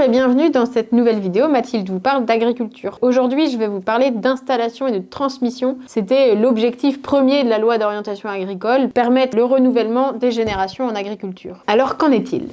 et bienvenue dans cette nouvelle vidéo. Mathilde vous parle d'agriculture. Aujourd'hui, je vais vous parler d'installation et de transmission. C'était l'objectif premier de la loi d'orientation agricole, permettre le renouvellement des générations en agriculture. Alors qu'en est-il ?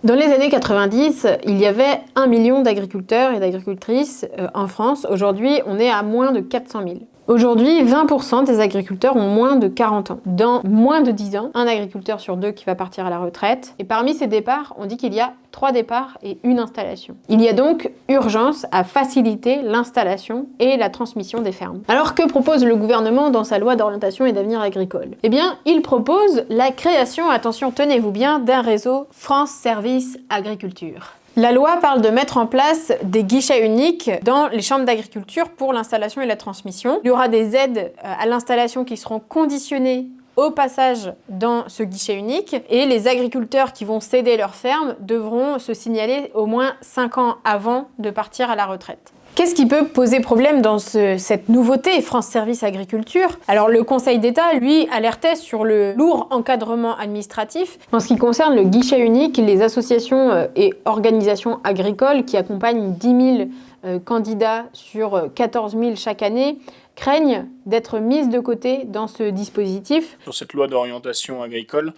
Dans les années 90, il y avait 1 million d'agriculteurs et d'agricultrices en France. Aujourd'hui, on est à moins de 400 000. Aujourd'hui, 20% des agriculteurs ont moins de 40 ans. Dans moins de 10 ans, un agriculteur sur 2 qui va partir à la retraite. Et parmi ces départs, on dit qu'il y a 3 départs et 1 installation. Il y a donc urgence à faciliter l'installation et la transmission des fermes. Alors que propose le gouvernement dans sa loi d'orientation et d'avenir agricole ? Eh bien, il propose la création, attention, tenez-vous bien, d'un réseau France Services Agriculture. La loi parle de mettre en place des guichets uniques dans les chambres d'agriculture pour l'installation et la transmission. Il y aura des aides à l'installation qui seront conditionnées au passage dans ce guichet unique et les agriculteurs qui vont céder leur ferme devront se signaler au moins 5 ans avant de partir à la retraite. Qu'est-ce qui peut poser problème dans cette nouveauté France Services Agriculture ? Alors le Conseil d'État, lui, alertait sur le lourd encadrement administratif. En ce qui concerne le guichet unique, les associations et organisations agricoles qui accompagnent 10 000 candidats sur 14 000 chaque année craignent d'être mises de côté dans ce dispositif. Sur cette loi d'orientation agricole,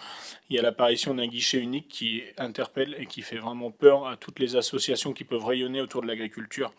il y a l'apparition d'un guichet unique qui interpelle et qui fait vraiment peur à toutes les associations qui peuvent rayonner autour de l'agriculture.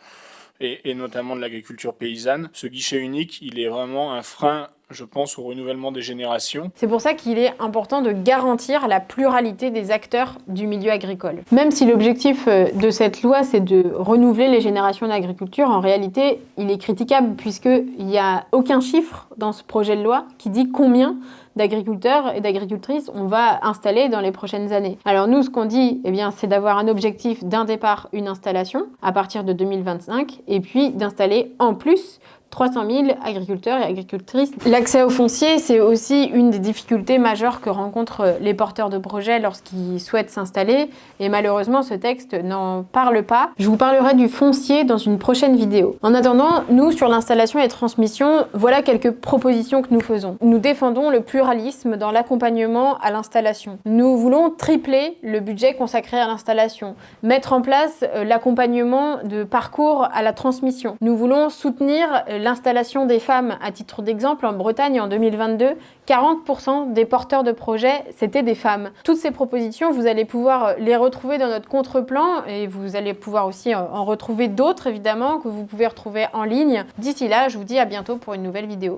Et notamment de l'agriculture paysanne. Ce guichet unique, il est vraiment un frein, je pense, au renouvellement des générations. C'est pour ça qu'il est important de garantir la pluralité des acteurs du milieu agricole. Même si l'objectif de cette loi, c'est de renouveler les générations d'agriculture, en réalité, il est critiquable puisqu'il n'y a aucun chiffre dans ce projet de loi qui dit combien d'agriculteurs et d'agricultrices on va installer dans les prochaines années. Alors nous, ce qu'on dit, eh bien, c'est d'avoir un objectif d'un départ, une installation à partir de 2025 et puis d'installer en plus 300 000 agriculteurs et agricultrices. L'accès au foncier, c'est aussi une des difficultés majeures que rencontrent les porteurs de projets lorsqu'ils souhaitent s'installer. Et malheureusement, ce texte n'en parle pas. Je vous parlerai du foncier dans une prochaine vidéo. En attendant, nous, sur l'installation et transmission, voilà quelques propositions que nous faisons. Nous défendons le pluralisme dans l'accompagnement à l'installation. Nous voulons tripler le budget consacré à l'installation, mettre en place l'accompagnement de parcours à la transmission. Nous voulons soutenir l'installation des femmes. À titre d'exemple, en Bretagne, en 2022, 40% des porteurs de projets, c'était des femmes. Toutes ces propositions, vous allez pouvoir les retrouver dans notre contre-plan et vous allez pouvoir aussi en retrouver d'autres, évidemment, que vous pouvez retrouver en ligne. D'ici là, je vous dis à bientôt pour une nouvelle vidéo.